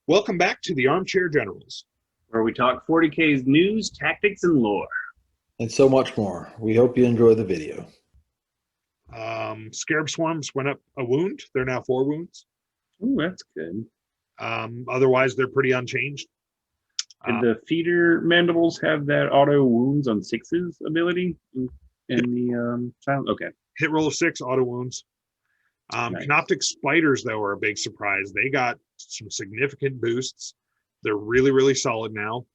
Welcome back to the Armchair Generals. Where we talk 40K's news, tactics, and lore. And so much more. We hope you enjoy the video. Scarab Swarms went up a wound. They're now 4 wounds. Ooh, that's good. Otherwise, they're pretty unchanged. Did the feeder mandibles have that auto wounds on 6's ability in the silent? Okay. Hit roll of 6, auto wounds. Nice. Canoptic Spiders, though, are a big surprise. They got some significant boosts. They're really, really solid now.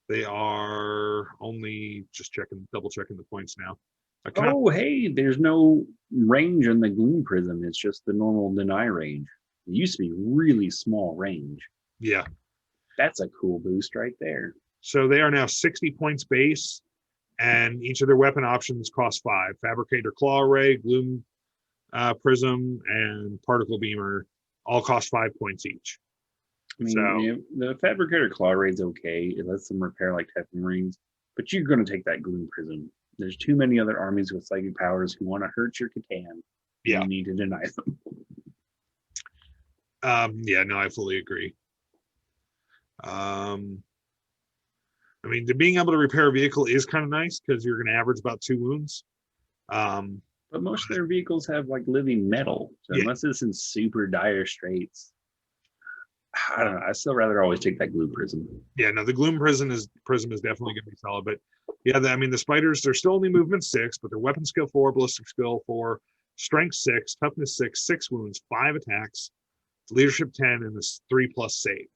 They are only just double checking the points now. Oh, hey, there's no range on the Gloom Prism. It's just the normal deny range. It used to be really small range. Yeah. That's a cool boost right there. So they are now 60 points base, and each of their weapon options cost 5. Fabricator Claw Ray, Gloom Prism, and Particle Beamer all cost 5 points each. I mean, the Fabricator Claw Raid's okay. It lets them repair like Teflon rings, but you're going to take that Gloom Prism. There's too many other armies with psychic powers who want to hurt your Catan. Yeah. You need to deny them. Yeah, no, I fully agree. I mean, being able to repair a vehicle is kind of nice because you're going to average about 2 wounds. But most of their vehicles have like living metal. So yeah. Unless it's in super dire straits, I don't know. I still rather always take that Gloom Prism. Yeah, no, the Gloom Prism is definitely going to be solid. But yeah, I mean, the Spiders, they're still only movement 6, but they're weapon skill 4, ballistic skill 4, strength 6, toughness 6, 6 wounds, 5 attacks, leadership 10, and this 3+ save.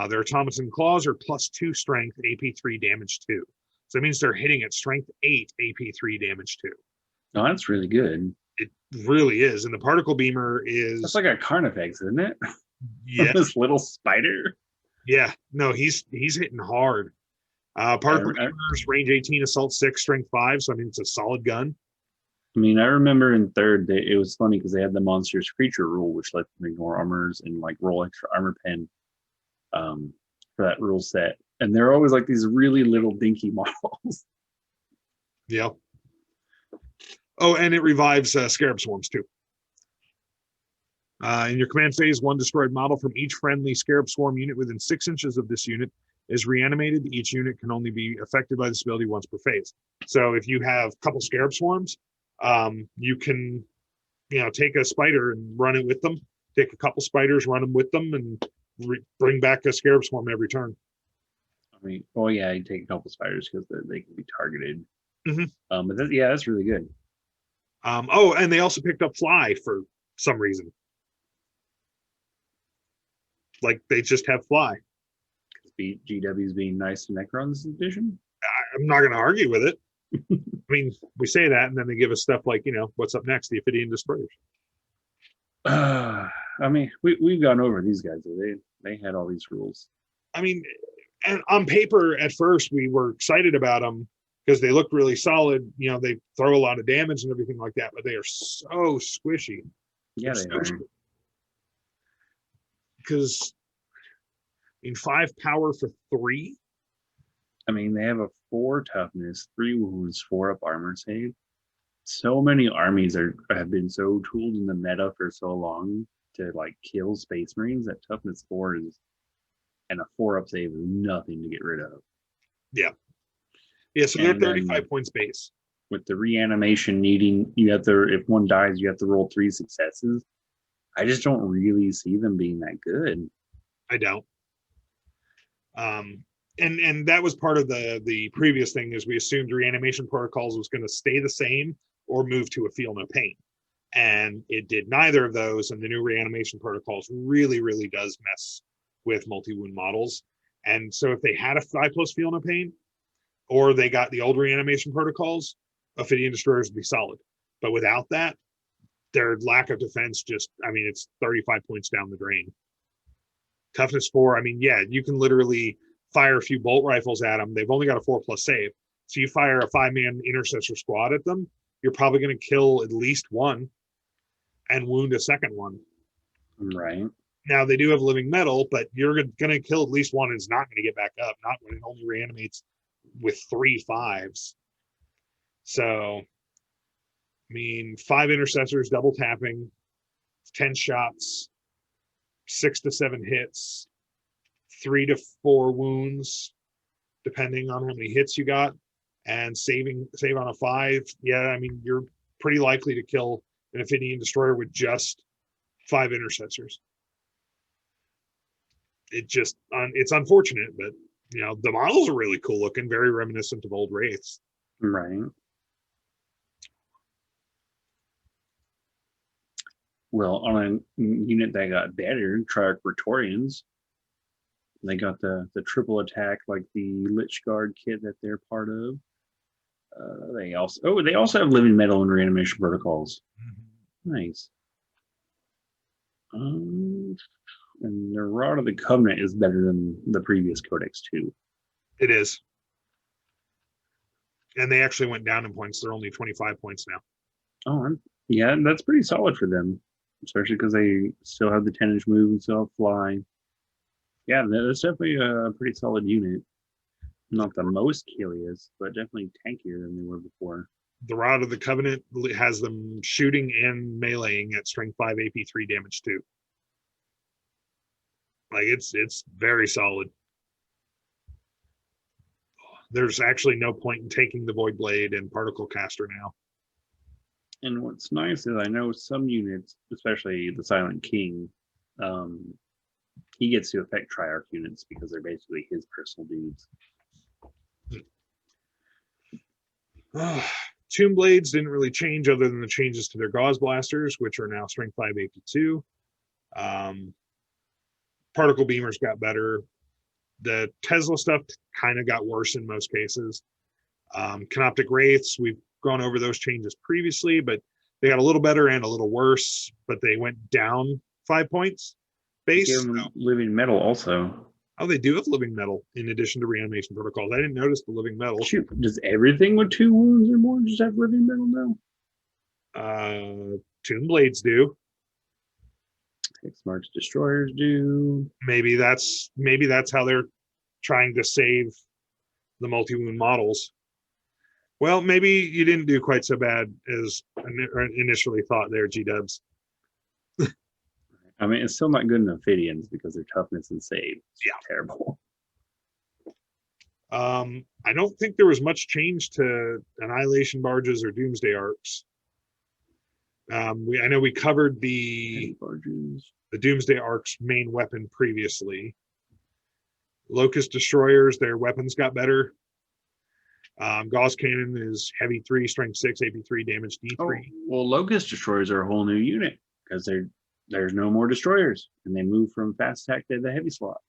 Their automaton claws are +2 strength, AP3 damage 2. So that means they're hitting at strength 8, AP3 damage 2. Oh, that's really good. It really is. And the particle beamer is that's like a Carnifex, isn't it? Yeah. This little spider. Yeah. No, he's hitting hard. Particle beamers, range 18, assault 6, strength 5. So I mean, it's a solid gun. I mean, I remember in third, it was funny because they had the monstrous creature rule, which let them ignore armors and like roll extra armor pen for that rule set. And they're always like these really little dinky models. Yeah. Oh, and it revives Scarab Swarms too. In your command phase, 1 destroyed model from each friendly Scarab Swarm unit within 6 inches of this unit is reanimated. Each unit can only be affected by this ability once per phase. So if you have a couple Scarab Swarms, you can, take a spider and run it with them. Take a couple spiders, run them with them, and bring back a Scarab Swarm every turn. I mean, oh yeah, you take a couple spiders because they can be targeted. Mm-hmm. But that's really good. Oh, and they also picked up Fly for some reason. Like they just have Fly. GW's being nice to Necron this edition. I'm not going to argue with it. I mean, we say that, and then they give us stuff like, what's up next? The Ophidian Destroyers. I mean, we've gone over these guys. They had all these rules. I mean, and on paper, at first, we were excited about them because they looked really solid. They throw a lot of damage and everything like that, but they are so squishy. Yeah, they are. Because in 5 power for 3. I mean, they have a 4 toughness, 3 wounds, 4 up armor save. So many armies have been so tooled in the meta for so long to like kill Space Marines that toughness 4 is, and a 4 up save is nothing to get rid of. Yeah. Yeah, so they're 35 points base. With the reanimation needing, if one dies, you have to roll 3 successes. I just don't really see them being that good. I don't. And that was part of the previous thing is we assumed reanimation protocols was going to stay the same or move to a feel no pain. And it did neither of those. And the new reanimation protocols really, really does mess with multi-wound models. And so if they had a 5+ feel no pain, or they got the old reanimation protocols, Ophidian Destroyers would be solid. But without that, their lack of defense it's 35 points down the drain. Toughness 4, you can literally fire a few bolt rifles at them. They've only got a 4+ save. So you fire a 5-man intercessor squad at them, you're probably going to kill at least one and wound a second one. Right. Now, they do have living metal, but you're going to kill at least one and it's not going to get back up, not when it only reanimates with 3 5s. So, 5 intercessors, double tapping, 10 shots. 6 to 7 hits, 3 to 4 wounds, depending on how many hits you got, and save on a 5. Yeah, I mean, you're pretty likely to kill an Ophidian destroyer with just 5 intercessors. It's unfortunate, but the models are really cool looking, very reminiscent of old Wraiths. Right. Well, on a unit that got better, Triarch Praetorians, they got the triple attack like the Lich Guard kit that they're part of. They also have living metal and reanimation protocols. Nice. And the Rod of the Covenant is better than the previous codex too. It is. And they actually went down in points. They're only 25 points now. Oh, yeah, that's pretty solid for them, especially because they still have the 10-inch move and still have fly. Yeah, that's definitely a pretty solid unit. Not the most killiest, but definitely tankier than they were before. The Rod of the Covenant has them shooting and meleeing at strength 5 AP 3 damage too. Like it's very solid. There's actually no point in taking the Void Blade and Particle Caster now. And what's nice is I know some units, especially the Silent King, he gets to affect Triarch units because they're basically his personal dudes. Tomb Blades didn't really change other than the changes to their Gauze Blasters, which are now strength 5 AP 2. Particle Beamers got better. The Tesla stuff kind of got worse in most cases. Canoptic Wraiths, we've gone over those changes previously, but they got a little better and a little worse, but they went down 5 points base. Living metal also. Oh, they do have living metal in addition to reanimation protocols. I didn't notice the living metal. Shoot, does everything with 2 wounds or more just have living metal now? Tomb Blades do. X-Marks Destroyers do. Maybe that's how they're trying to save the multi-wound models. Well, maybe you didn't do quite so bad as initially thought there, G-dubs. I mean, it's still not good in Ophidians because their toughness and save is terrible. I don't think there was much change to Annihilation Barges or Doomsday Arcs. I know we covered the Doomsday Arc's main weapon previously. Locust Destroyers, their weapons got better. Gauss Cannon is heavy 3, strength 6, AP 3, damage D3. Oh, well, Locust Destroyers are a whole new unit because there's no more destroyers, and they move from fast attack to the heavy slot.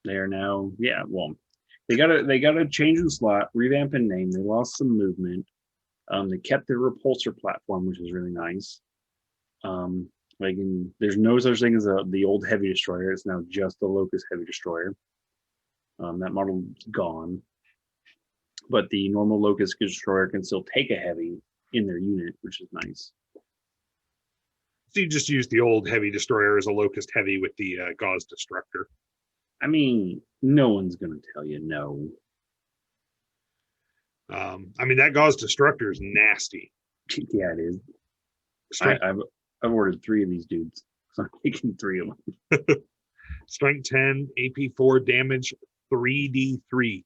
They are now, they got a change in slot, revamp in name. They lost some movement. They kept their repulsor platform, which is really nice. There's no such thing as the old heavy destroyer. It's now just the Locust heavy destroyer. That model's gone, but the normal Locust destroyer can still take a heavy in their unit, which is nice. So you just use the old heavy destroyer as a Locust heavy with the Gauze Destructor. I mean, no one's going to tell you no. I mean, that Gauze Destructor is nasty. Yeah, it is. I've ordered 3 of these dudes, so I'm taking 3 of them. Strength 10, AP 4, damage 3d3.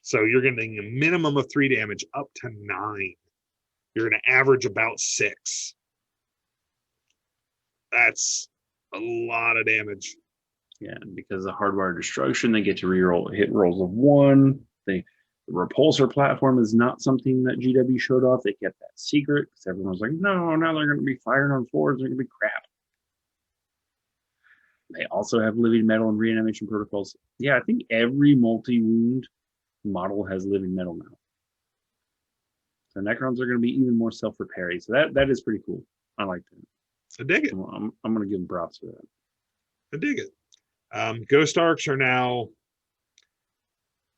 So you're getting a minimum of 3 damage up to 9. You're going to average about 6. That's a lot of damage. Yeah, because of hardwired destruction, they get to reroll hit rolls of 1. The repulsor platform is not something that GW showed off. They kept that secret because everyone was like, no, now they're going to be firing on 4s. They're going to be crap. They also have living metal and reanimation protocols. Yeah, I think every multi-wound model has living metal now. So Necrons are going to be even more self-repairing. So that is pretty cool. I like that. I dig it. I'm going to give them props for that. I dig it. Ghost Arcs are now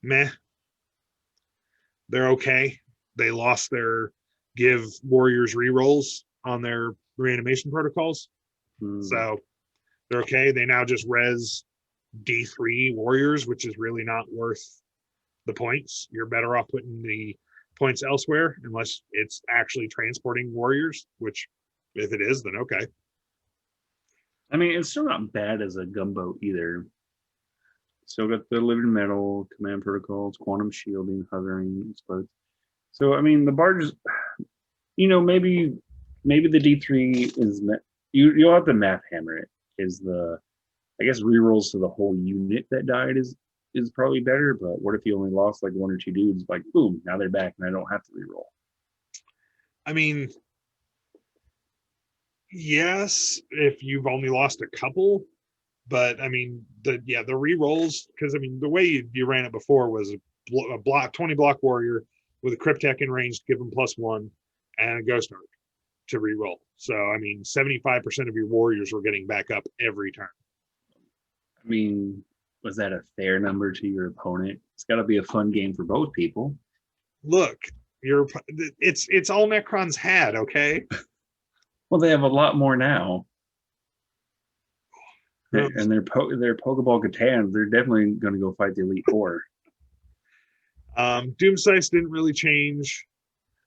meh. They're okay. They lost their give warriors rerolls on their reanimation protocols. So they're okay. They now just res D3 warriors, which is really not worth the points. You're better off putting the points elsewhere unless it's actually transporting warriors, which if it is, then okay. I mean, it's still not bad as a gunboat either. Still got the living metal, command protocols, quantum shielding, hovering, explodes. So I mean, the barges, maybe the D3 is you'll have to math hammer it. Is the I guess rerolls to the whole unit that died is probably better. But what if you only lost like one or two dudes? Like boom, now they're back and I don't have to reroll. I mean, yes, if you've only lost a couple, but I mean, the re-rolls, because I mean, the way you ran it before was a block 20 block warrior with a Cryptek in range to give them +1 and a Ghost Arc to re-roll. So I mean, 75% of your warriors were getting back up every turn. I mean, was that a fair number to your opponent? It's got to be a fun game for both people. Look, it's all Necrons had, okay? Well, they have a lot more now. And they're Pokeball Catans. They're definitely going to go fight the Elite Four. Doom Scythe didn't really change.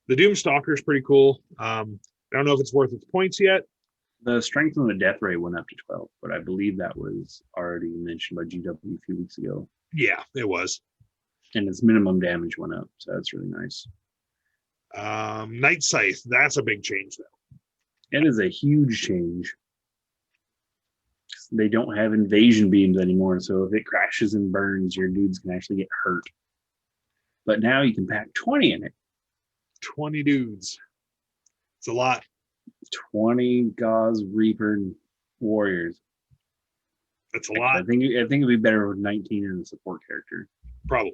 The Doom Stalker is pretty cool. I don't know if it's worth its points yet. The strength and the death ray went up to 12, but I believe that was already mentioned by GW a few weeks ago. Yeah, it was. And its minimum damage went up, so that's really nice. Night Scythe, that's a big change, though. It is a huge change. They don't have invasion beams anymore, so if it crashes and burns, your dudes can actually get hurt. But now you can pack 20 in it. 20 dudes. It's a lot. 20 Gauze Reaper warriors. That's a lot. I think it'd be better with 19 in the support character. Probably.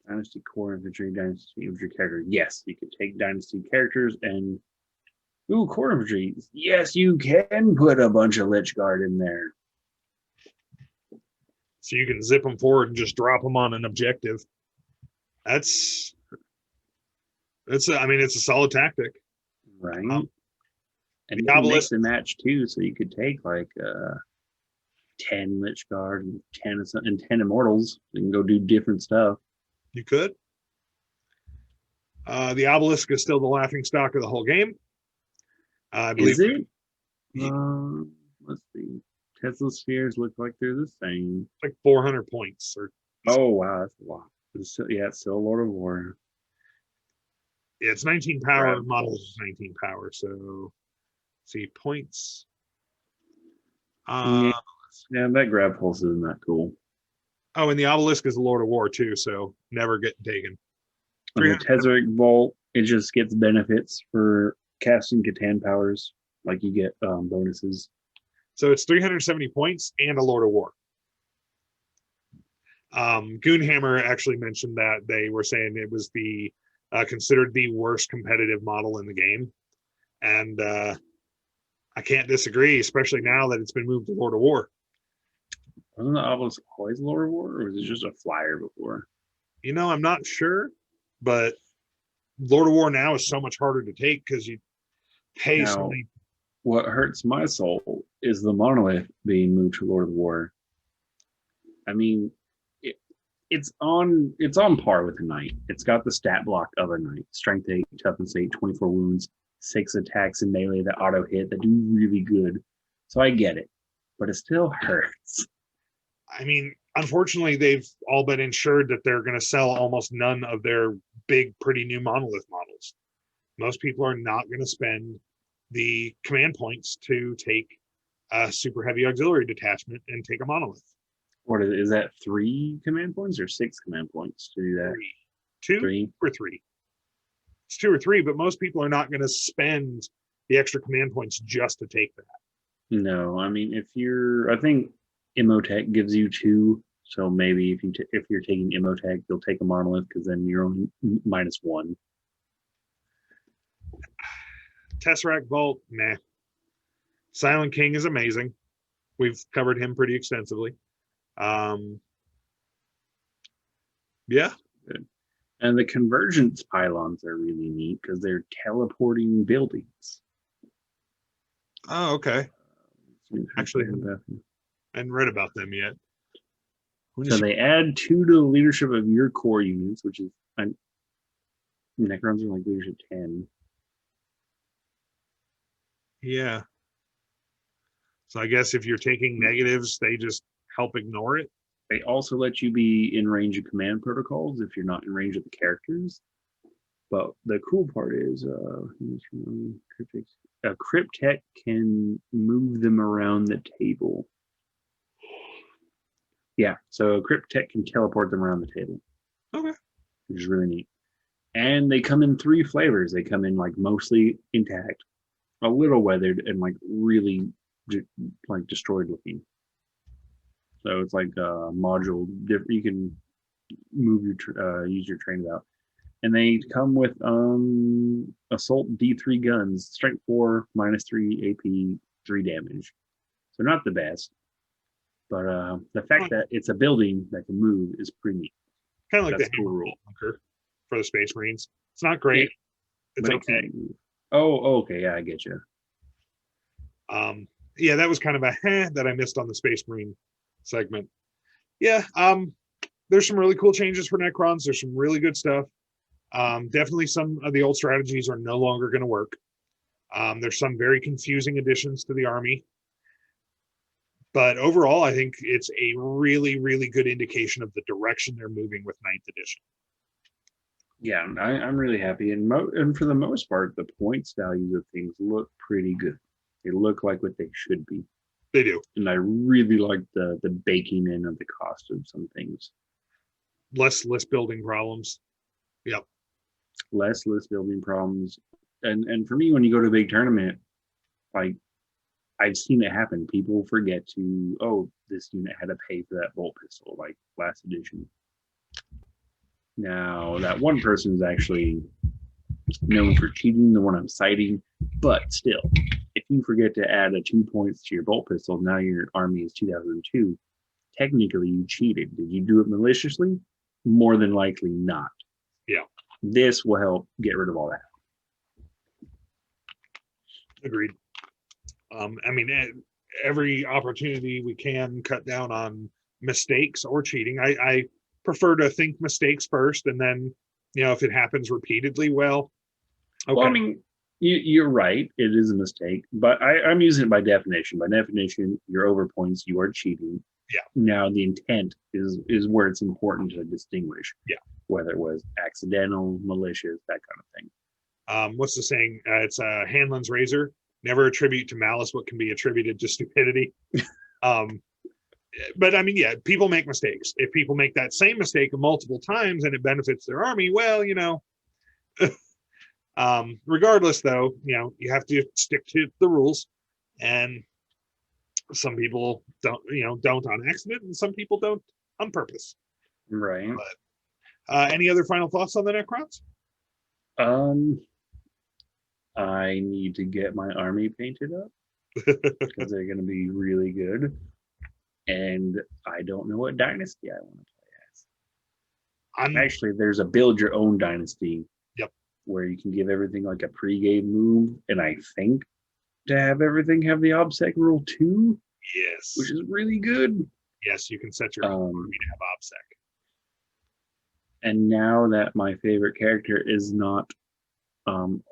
Dynasty Core Infantry, Dynasty Infantry character. Yes, you could take Dynasty characters and Core Infantry. Yes, you can put a bunch of Lich Guard in there. So you can zip them forward and just drop them on an objective. It's a solid tactic. Right. And you the can mix obelisk and match too, so you could take like 10 Lich Guard and 10 Immortals. You can go do different stuff. You could. The obelisk is still the laughing stock of the whole game. I believe. Is it? Let's see. Tesla spheres look like they're the same. Like 400 points. Oh wow, that's a lot. It's still a Lord of War. Yeah, it's 19 power. Models is 19 power. So, see points. Yeah, that grab pulse isn't that cool. Oh, and the obelisk is a Lord of War too, so never getting taken. The Tesseract Bolt, it just gets benefits for casting Catan powers, like you get bonuses. So it's 370 points and a Lord of War. Goonhammer actually mentioned that they were saying it was the considered the worst competitive model in the game, and I can't disagree, especially now that it's been moved to Lord of War. Wasn't the obelisk always Lord of War, or was it just a flyer before? I'm not sure, but Lord of War now is so much harder to take because you pay so many. What hurts my soul is the monolith being moved to Lord of War. I mean, it's on par with a knight. It's got the stat block of a knight: strength 8, toughness 8, 24 wounds, 6 attacks in melee that auto hit that do really good. So I get it, but it still hurts. I mean, unfortunately, they've all been ensured that they're going to sell almost none of their big, pretty new monolith models. Most people are not going to spend the command points to take a super heavy auxiliary detachment and take a monolith. What is that? 3 command points or 6 command points to do that? 3. 2 or 3. It's 2 or 3, but most people are not going to spend the extra command points just to take that. No, I mean, I think Immotech gives you 2, so maybe if you're taking Immotech, you'll take a monolith because then you're only -1. Tesseract Vault, meh. Silent King is amazing. We've covered him pretty extensively. Yeah. Good. And the convergence pylons are really neat because they're teleporting buildings. Oh, okay. Actually, I hadn't read about them yet. So they add 2 to the leadership of your core units, which is Necrons are like leadership 10. Yeah. So I guess if you're taking negatives, they just help ignore it. They also let you be in range of command protocols if you're not in range of the characters. But the cool part is a Cryptek can move them around the table. Yeah, so a Cryptek can teleport them around the table. Okay. Which is really neat. And they come in 3 flavors. They come in like mostly intact, a little weathered, and like really like destroyed looking. So it's like a module. You can move your use your train about. And they come with assault D3 guns, strength 4, -3 AP, 3 damage. So not the best, but the fact that it's a building that can move is pretty neat. Kind of like That's the cool Hammer rule bunker for the Space Marines. It's not great. It's but okay. Okay, yeah, I get you. Yeah, that was kind of a that I missed on the Space Marine segment. Yeah, there's some really cool changes for Necrons. There's some really good stuff. Definitely some of the old strategies are no longer going to work. There's some very confusing additions to the army. But overall, I think it's a really, really good indication of the direction they're moving with 9th edition. Yeah, I'm really happy. And for the most part, the points values of things look pretty good. They look like what they should be. They do. And I really like the baking in of the cost of some things. Less list building problems. Yep. Less list building problems. And for me, when you go to a big tournament, like I've seen it happen. People forget to, this unit had to pay for that bolt pistol, like last edition. Now, that one person is actually known for cheating, the one I'm citing, but still, if you forget to add 2 points to your bolt pistol, now your army is 2002, technically you cheated. Did you do it maliciously? More than likely not. Yeah. This will help get rid of all that. Agreed. I mean, every opportunity we can cut down on mistakes or cheating. I prefer to think mistakes first, and then, if it happens repeatedly, well, okay. Well, I mean, you're right. It is a mistake, but I'm using it by definition. By definition, you're over points. You are cheating. Yeah. Now the intent is where it's important to distinguish. Yeah. Whether it was accidental, malicious, that kind of thing. What's the saying? It's Hanlon's razor. Never attribute to malice what can be attributed to stupidity. But I mean, yeah, people make mistakes. If people make that same mistake multiple times and it benefits their army, well, regardless, though, you have to stick to the rules. And some people don't on accident, and some people don't on purpose. Right. But, any other final thoughts on the Necrons? I need to get my army painted up because they're going to be really good. And I don't know what dynasty I want to play as. Actually, there's a build your own dynasty. Yep. Where you can give everything like a pre-game move. And I think to have everything have the OBSEC rule too. Yes. Which is really good. Yes, you can set your army to have OBSEC. And now that my favorite character is not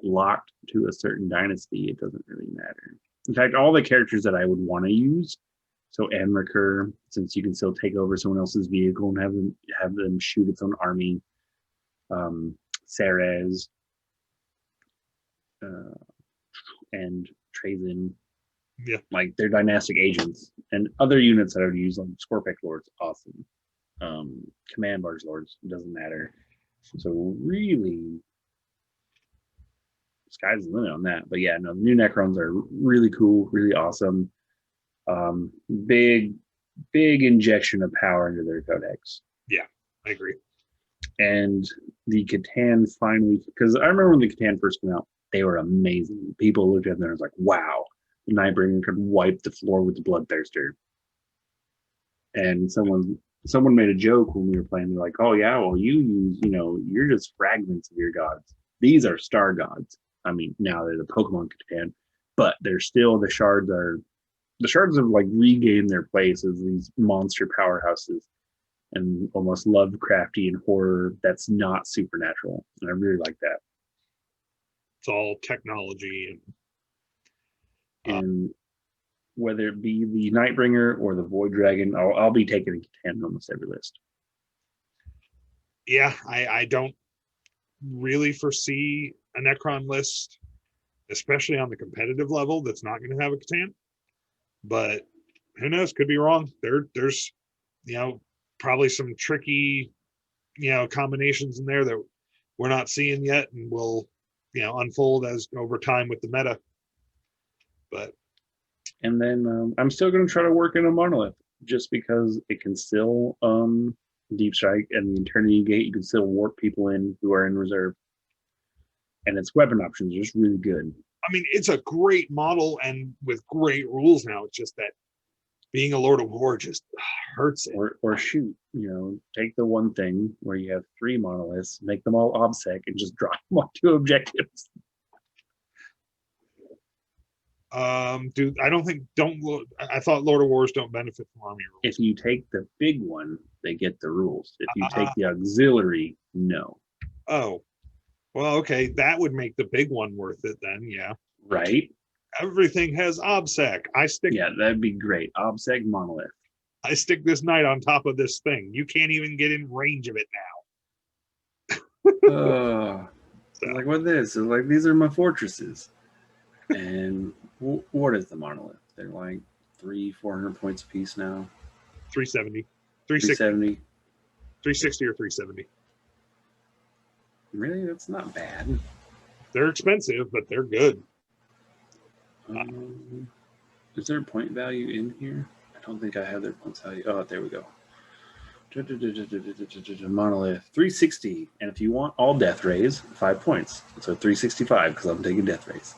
locked to a certain dynasty, it doesn't really matter. In fact, all the characters that I would want to use, so Enriker, since you can still take over someone else's vehicle and have them shoot its own army, Ceres, and Trazen, yeah, like they're dynastic agents, and other units that I would use, like Scorpic Lords, awesome. Command Barge Lords, doesn't matter. So really, sky's the limit on that. But yeah, no, the new Necrons are really cool, really awesome. Big injection of power into their codex. Yeah, I agree. And the Catan finally, because I remember when the Catan first came out, they were amazing. People looked at them and was like, wow, the Nightbringer could wipe the floor with the Bloodthirster. And someone made a joke when we were playing. They're like, oh yeah, well you use, you're just fragments of your gods. These are star gods. I mean, now they're the Pokemon Catan, but they're still, the shards have like regained their place as these monster powerhouses and almost Lovecraftian horror that's not supernatural. And I really like that. It's all technology and whether it be the Nightbringer or the Void Dragon. I'll be taking a Catan almost every list. Yeah, I don't really foresee a Necron list, especially on the competitive level, that's not going to have a Catan. But who knows? Could be wrong. There's, probably some tricky, combinations in there that we're not seeing yet, and will, unfold as over time with the meta. But And then I'm still going to try to work in a Monolith, just because it can still Deep Strike, and the Eternity Gate, you can still warp people in who are in reserve. And its weapon options are just really good. I mean, it's a great model and with great rules now. It's just that being a Lord of War just hurts it. Or shoot, take the one thing where you have 3 monoliths, make them all OBSEC, and just drop them onto objectives. Dude, I thought Lord of Wars don't benefit from army rules. If you take the big one, they get the rules. If you take the auxiliary, no. Oh, well, okay, that would make the big one worth it then. Yeah, Right? everything has OBSEC. Yeah, that'd be great. OBSEC monolith. I stick this knight on top of this thing. You can't even get in range of it now. So. Like, what this? It's like, these are my fortresses. And what is the monolith? They're like 400 points a piece now. 370, 370. 360 or 370. Really? That's not bad. They're expensive, but they're good. Is there a point value in here? I don't think I have their points value. Oh, there we go. Monolith 360, and if you want all death rays, 5 points. So 365 because I'm taking death rays.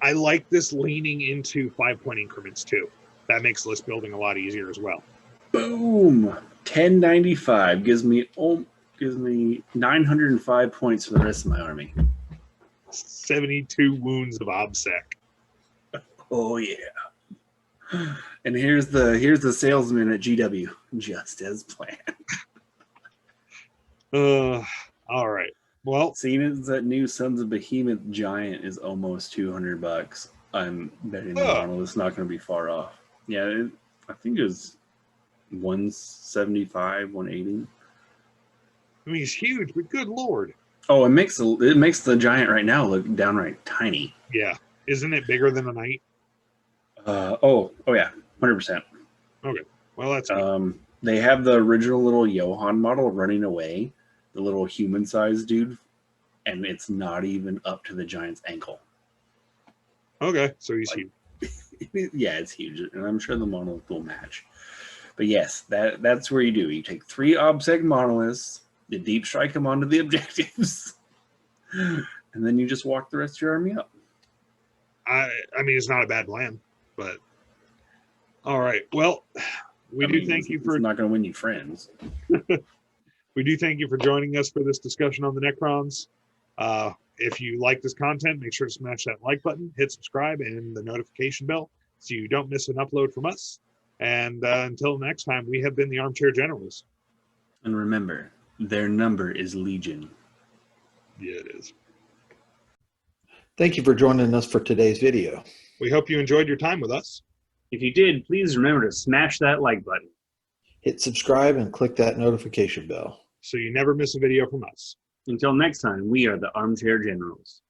I like this leaning into 5-point increments too. That makes list building a lot easier as well. Boom! 1095 gives me 905 points for the rest of my army. 72 wounds of OBSEC. Oh yeah. And here's the salesman at GW, just as planned. All right. Well, seeing as that new Sons of Behemoth giant is almost $200, I'm betting the monolith's not going to be far off. Yeah, I think it was 175, 180. I mean, he's huge, but good lord. Oh, it makes the giant right now look downright tiny. Yeah, isn't it bigger than a knight? Oh yeah, 100%. Okay, well that's good. They have the original little Johann model running away, the little human-sized dude, and it's not even up to the giant's ankle. Okay, so he's huge. Yeah, it's huge, and I'm sure the monolith will match. But yes, that's where you do. You take 3 OBSEC monoliths, you deep strike them onto the objectives, and then you just walk the rest of your army up. I mean, it's not a bad plan, but all right. Well, thank you for. It's not going to win you friends. We do thank you for joining us for this discussion on the Necrons. If you like this content, make sure to smash that like button, hit subscribe, and the notification bell so you don't miss an upload from us. And until next time, we have been the Armchair Generals. And remember, their number is Legion. Yeah, it is. Thank you for joining us for today's video. We hope you enjoyed your time with us. If you did, please remember to smash that like button. Hit subscribe and click that notification bell. So you never miss a video from us. Until next time, we are the Armchair Generals.